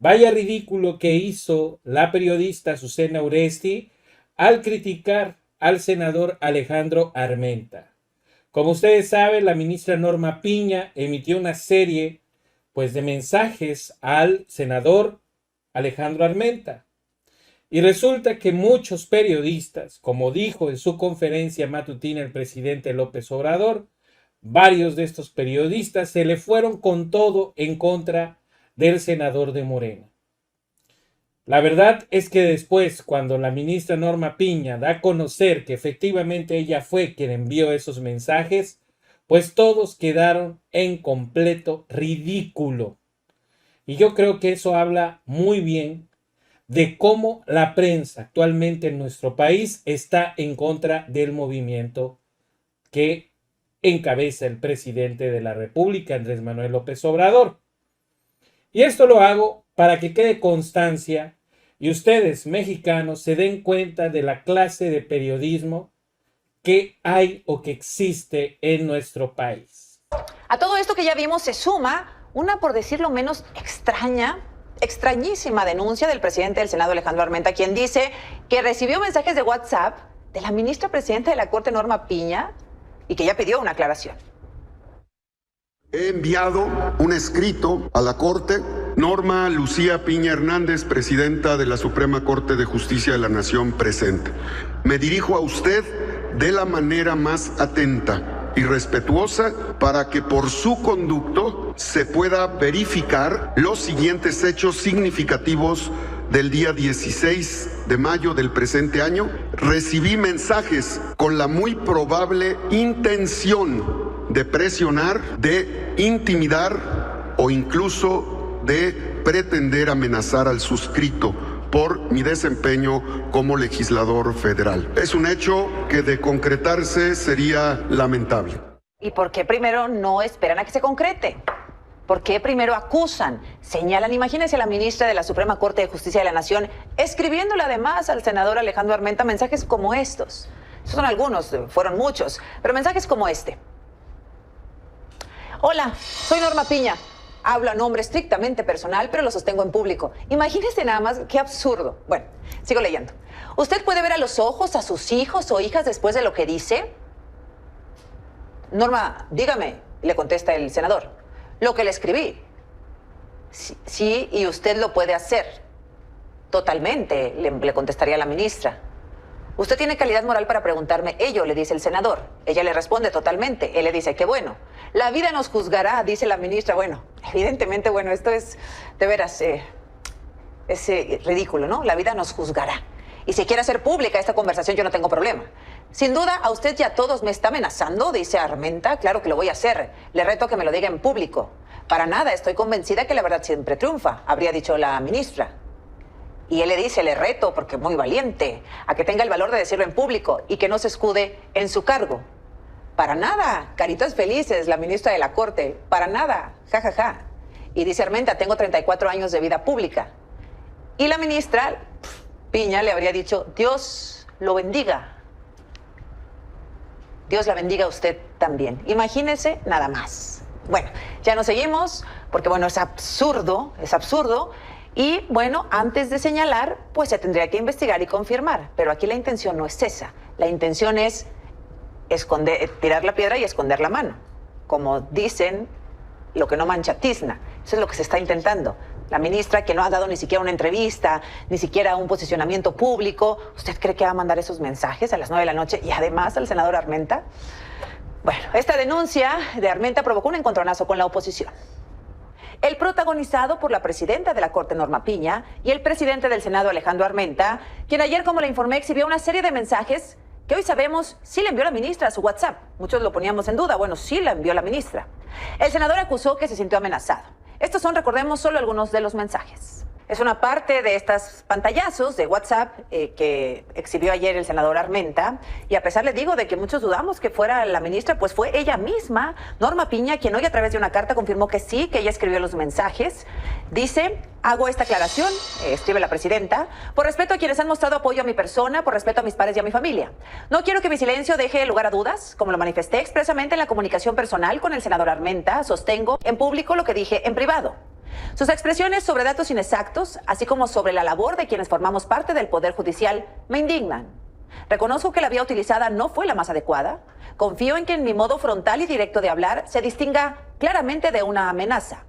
Vaya ridículo que hizo la periodista Susana Uresti al criticar al senador Alejandro Armenta. Como ustedes saben, la ministra Norma Piña emitió una serie de mensajes al senador Alejandro Armenta. Y resulta que muchos periodistas, como dijo en su conferencia matutina el presidente López Obrador, varios de estos periodistas se le fueron con todo en contra del senador de Morena. La verdad es que después, cuando la ministra Norma Piña da a conocer que efectivamente ella fue quien envió esos mensajes, pues todos quedaron en completo ridículo. Y yo creo que eso habla muy bien de cómo la prensa actualmente en nuestro país está en contra del movimiento que encabeza el presidente de la República, Andrés Manuel López Obrador. Y esto lo hago para que quede constancia y ustedes, mexicanos, se den cuenta de la clase de periodismo que hay o que existe en nuestro país. A todo esto que ya vimos se suma una, por decirlo menos, extrañísima denuncia del presidente del Senado, Alejandro Armenta, quien dice que recibió mensajes de WhatsApp de la ministra presidenta de la Corte, Norma Piña, y que ya pidió una aclaración. He enviado un escrito a la Corte. Norma Lucía Piña Hernández, presidenta de la Suprema Corte de Justicia de la Nación, presente. Me dirijo a usted de la manera más atenta y respetuosa para que por su conducto se pueda verificar los siguientes hechos significativos del día 16 de mayo del presente año. Recibí mensajes con la muy probable intención de presionar, de intimidar o incluso de pretender amenazar al suscrito por mi desempeño como legislador federal. Es un hecho que de concretarse sería lamentable. ¿Y por qué primero no esperan a que se concrete? ¿Por qué primero acusan, señalan? Imagínense a la ministra de la Suprema Corte de Justicia de la Nación escribiéndole además al senador Alejandro Armenta mensajes como estos. Estos son algunos, fueron muchos, pero mensajes como este. Hola, soy Norma Piña. Hablo a nombre estrictamente personal, pero lo sostengo en público. Imagínese nada más, qué absurdo. Bueno, sigo leyendo. ¿Usted puede ver a los ojos a sus hijos o hijas después de lo que dice? Norma, dígame, le contesta el senador. Lo que le escribí. Sí, y usted lo puede hacer. Totalmente, le contestaría la ministra. Usted tiene calidad moral para preguntarme ello, le dice el senador. Ella le responde totalmente. Él le dice que bueno. La vida nos juzgará, dice la ministra. Bueno, evidentemente, bueno, esto es de veras, es ridículo, ¿no? La vida nos juzgará. Y si quiere hacer pública esta conversación, yo no tengo problema. Sin duda, a usted y a todos me está amenazando, dice Armenta. Claro que lo voy a hacer. Le reto a que me lo diga en público. Para nada, estoy convencida que la verdad siempre triunfa, habría dicho la ministra. Y él le dice, le reto, porque es muy valiente, a que tenga el valor de decirlo en público y que no se escude en su cargo. Para nada, caritas felices, la ministra de la Corte, para nada, jajaja. Y dice Armenta, tengo 34 años de vida pública. Y la ministra, Piña, le habría dicho, Dios lo bendiga. Dios la bendiga a usted también. Imagínese nada más. Bueno, ya nos seguimos, porque bueno, es absurdo, es absurdo. Y bueno, antes de señalar, pues se tendría que investigar y confirmar. Pero aquí la intención no es esa. La intención es tirar la piedra y esconder la mano. Como dicen, lo que no mancha tizna. Eso es lo que se está intentando. La ministra, que no ha dado ni siquiera una entrevista, ni siquiera un posicionamiento público, ¿usted cree que va a mandar esos mensajes a las 9 de la noche y además al senador Armenta? Bueno, esta denuncia de Armenta provocó un encontronazo con la oposición. El protagonizado por la presidenta de la Corte, Norma Piña, y el presidente del Senado, Alejandro Armenta, quien ayer, como le informé, exhibió una serie de mensajes que hoy sabemos sí le envió la ministra a su WhatsApp. Muchos lo poníamos en duda. Bueno, sí la envió la ministra. El senador acusó que se sintió amenazado. Estos son, recordemos, solo algunos de los mensajes. Es una parte de estos pantallazos de WhatsApp que exhibió ayer el senador Armenta. Y a pesar, les digo, de que muchos dudamos que fuera la ministra, pues fue ella misma, Norma Piña, quien hoy a través de una carta confirmó que sí, que ella escribió los mensajes. Dice, hago esta aclaración, escribe la presidenta, por respeto a quienes han mostrado apoyo a mi persona, por respeto a mis padres y a mi familia. No quiero que mi silencio deje lugar a dudas, como lo manifesté expresamente en la comunicación personal con el senador Armenta, sostengo en público lo que dije en privado. Sus expresiones sobre datos inexactos, así como sobre la labor de quienes formamos parte del Poder Judicial, me indignan. Reconozco que la vía utilizada no fue la más adecuada. Confío en que en mi modo frontal y directo de hablar se distinga claramente de una amenaza.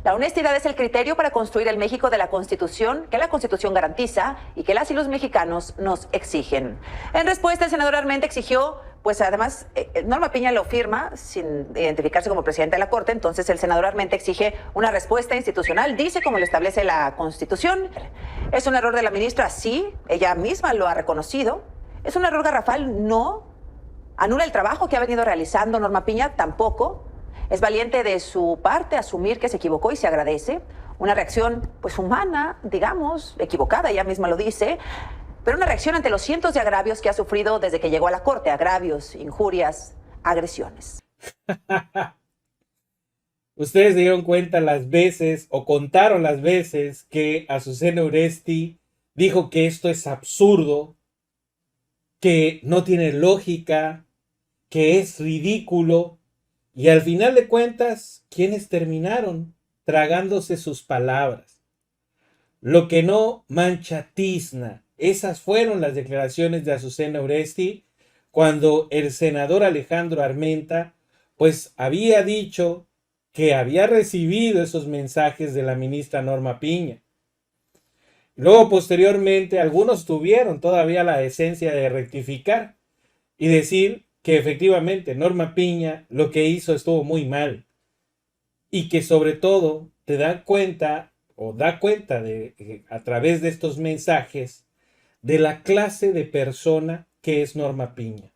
La honestidad es el criterio para construir el México de la Constitución, que la Constitución garantiza y que las y los mexicanos nos exigen. En respuesta, el senador Armenta exigió, pues además, Norma Piña lo firma sin identificarse como presidente de la Corte, entonces el senador Armenta exige una respuesta institucional, dice como lo establece la Constitución. ¿Es un error de la ministra? Sí, ella misma lo ha reconocido. ¿Es un error garrafal? No. ¿Anula el trabajo que ha venido realizando Norma Piña? Tampoco. Es valiente de su parte asumir que se equivocó y se agradece. Una reacción, pues humana, digamos, equivocada, ella misma lo dice, pero una reacción ante los cientos de agravios que ha sufrido desde que llegó a la Corte. Agravios, injurias, agresiones. Ustedes se dieron cuenta las veces, o contaron las veces, que Azucena Uresti dijo que esto es absurdo, que no tiene lógica, que es ridículo. Y al final de cuentas, ¿quiénes terminaron tragándose sus palabras? Lo que no mancha tizna. Esas fueron las declaraciones de Azucena Uresti cuando el senador Alejandro Armenta pues había dicho que había recibido esos mensajes de la ministra Norma Piña. Luego, posteriormente, algunos tuvieron todavía la decencia de rectificar y decir que efectivamente Norma Piña lo que hizo estuvo muy mal y que sobre todo te da cuenta o da cuenta de, a través de estos mensajes, de la clase de persona que es Norma Piña.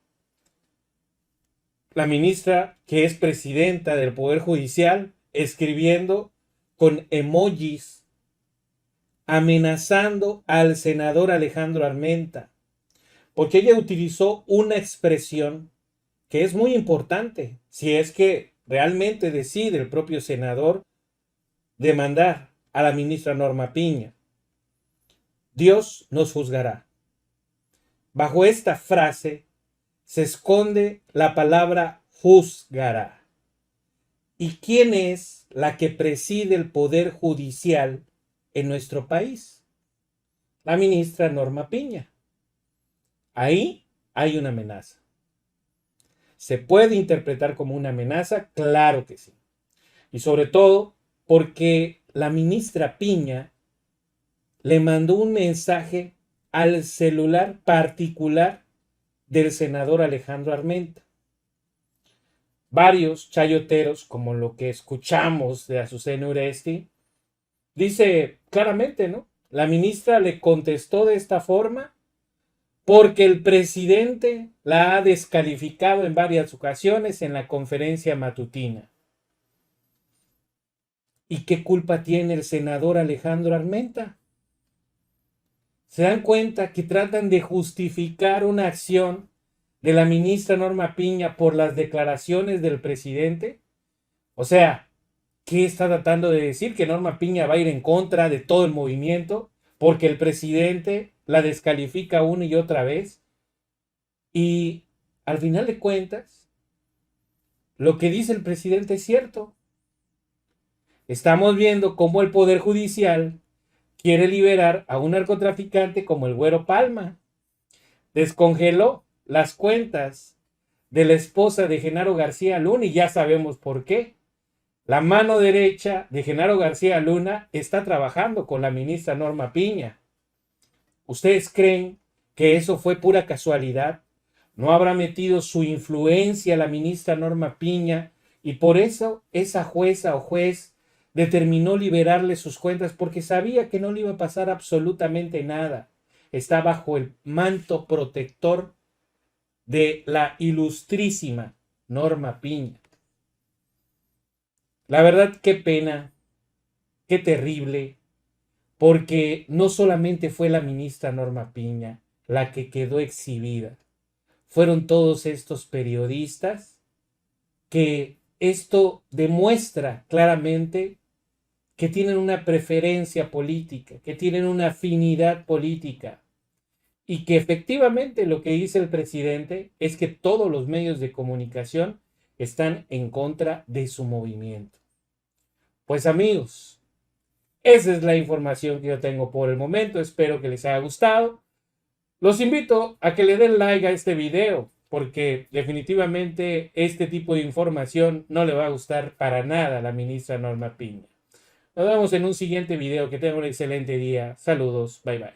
La ministra que es presidenta del Poder Judicial escribiendo con emojis amenazando al senador Alejandro Armenta, porque ella utilizó una expresión que es muy importante si es que realmente decide el propio senador demandar a la ministra Norma Piña. Dios nos juzgará. Bajo esta frase se esconde la palabra juzgará. ¿Y quién es la que preside el poder judicial en nuestro país? La ministra Norma Piña. Ahí hay una amenaza. ¿Se puede interpretar como una amenaza? Claro que sí. Y sobre todo porque la ministra Piña le mandó un mensaje al celular particular del senador Alejandro Armenta. Varios chayoteros, como lo que escuchamos de Azucena Uresti, dice claramente, ¿no? La ministra le contestó de esta forma porque el presidente la ha descalificado en varias ocasiones en la conferencia matutina. ¿Y qué culpa tiene el senador Alejandro Armenta? ¿Se dan cuenta que tratan de justificar una acción de la ministra Norma Piña por las declaraciones del presidente? O sea, ¿qué está tratando de decir? ¿Que Norma Piña va a ir en contra de todo el movimiento porque el presidente la descalifica una y otra vez? Y al final de cuentas, lo que dice el presidente es cierto. Estamos viendo cómo el Poder Judicial quiere liberar a un narcotraficante como el Güero Palma. Descongeló las cuentas de la esposa de Genaro García Luna y ya sabemos por qué. La mano derecha de Genaro García Luna está trabajando con la ministra Norma Piña. ¿Ustedes creen que eso fue pura casualidad? ¿No habrá metido su influencia la ministra Norma Piña y por eso esa jueza o juez determinó liberarle sus cuentas porque sabía que no le iba a pasar absolutamente nada? Está bajo el manto protector de la ilustrísima Norma Piña. La verdad, qué pena, qué terrible, porque no solamente fue la ministra Norma Piña la que quedó exhibida, fueron todos estos periodistas que esto demuestra claramente que tienen una preferencia política, que tienen una afinidad política y que efectivamente lo que dice el presidente es que todos los medios de comunicación están en contra de su movimiento. Pues amigos, Esa es la información que yo tengo por el momento. Espero que les haya gustado. Los invito a que le den like a este video, porque definitivamente este tipo de información no le va a gustar para nada a la ministra Norma Piña. Nos vemos en un siguiente video. Que tengan un excelente día. Saludos. Bye bye.